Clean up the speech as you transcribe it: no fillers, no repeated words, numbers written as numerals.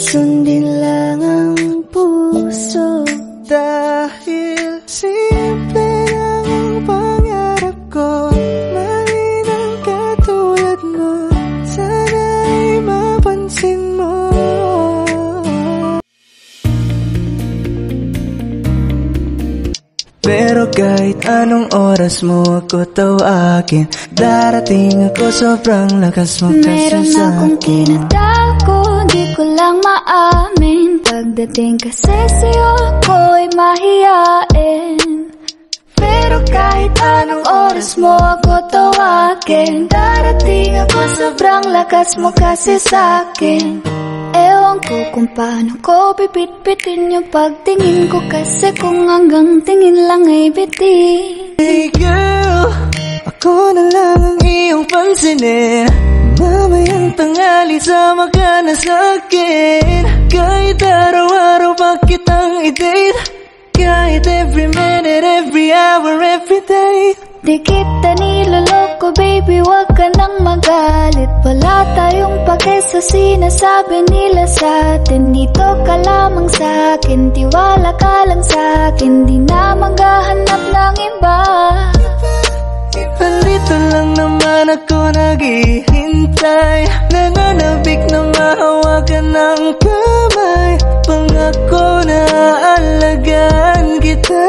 sundin lang ang puso. Dahil simple lang ang pangarap ko, mahalin ang katulad mo, sana'y mapansin mo. Pero kahit anong oras mo ako tawagin, darating ako, sobrang lakas mo kasi Meron sa'kin. akong tinatago, di ko lang maamin. Pagdating kasi sa'yo ako'y mahiyain. Pero kahit anong oras mo ako tawagin, darating ako, sobrang lakas mo kasi sa'kin. Ewan ko kung paano ko bibit-bitin yung pagtingin ko, kasi kung hanggang tingin lang ay bitin. Hey girl, ako na lang ang iyong pansinin. Mamayang tanghali sama ka na sa'kin. Kahit araw-araw pa kitang i-date, kahit every minute, every hour, every day. Di kita niloloko baby, wag ka nang magalit. Wala tayong pake sa sinasabi nila sa'tin. Dito ka lamang sa'kin, tiwala ka lang sa'kin. Di na maghahanap ng iba. Nandito lang naman ako naghihintay, nananabik na mahawakan ng kamay. Pangako na aalagaan kita.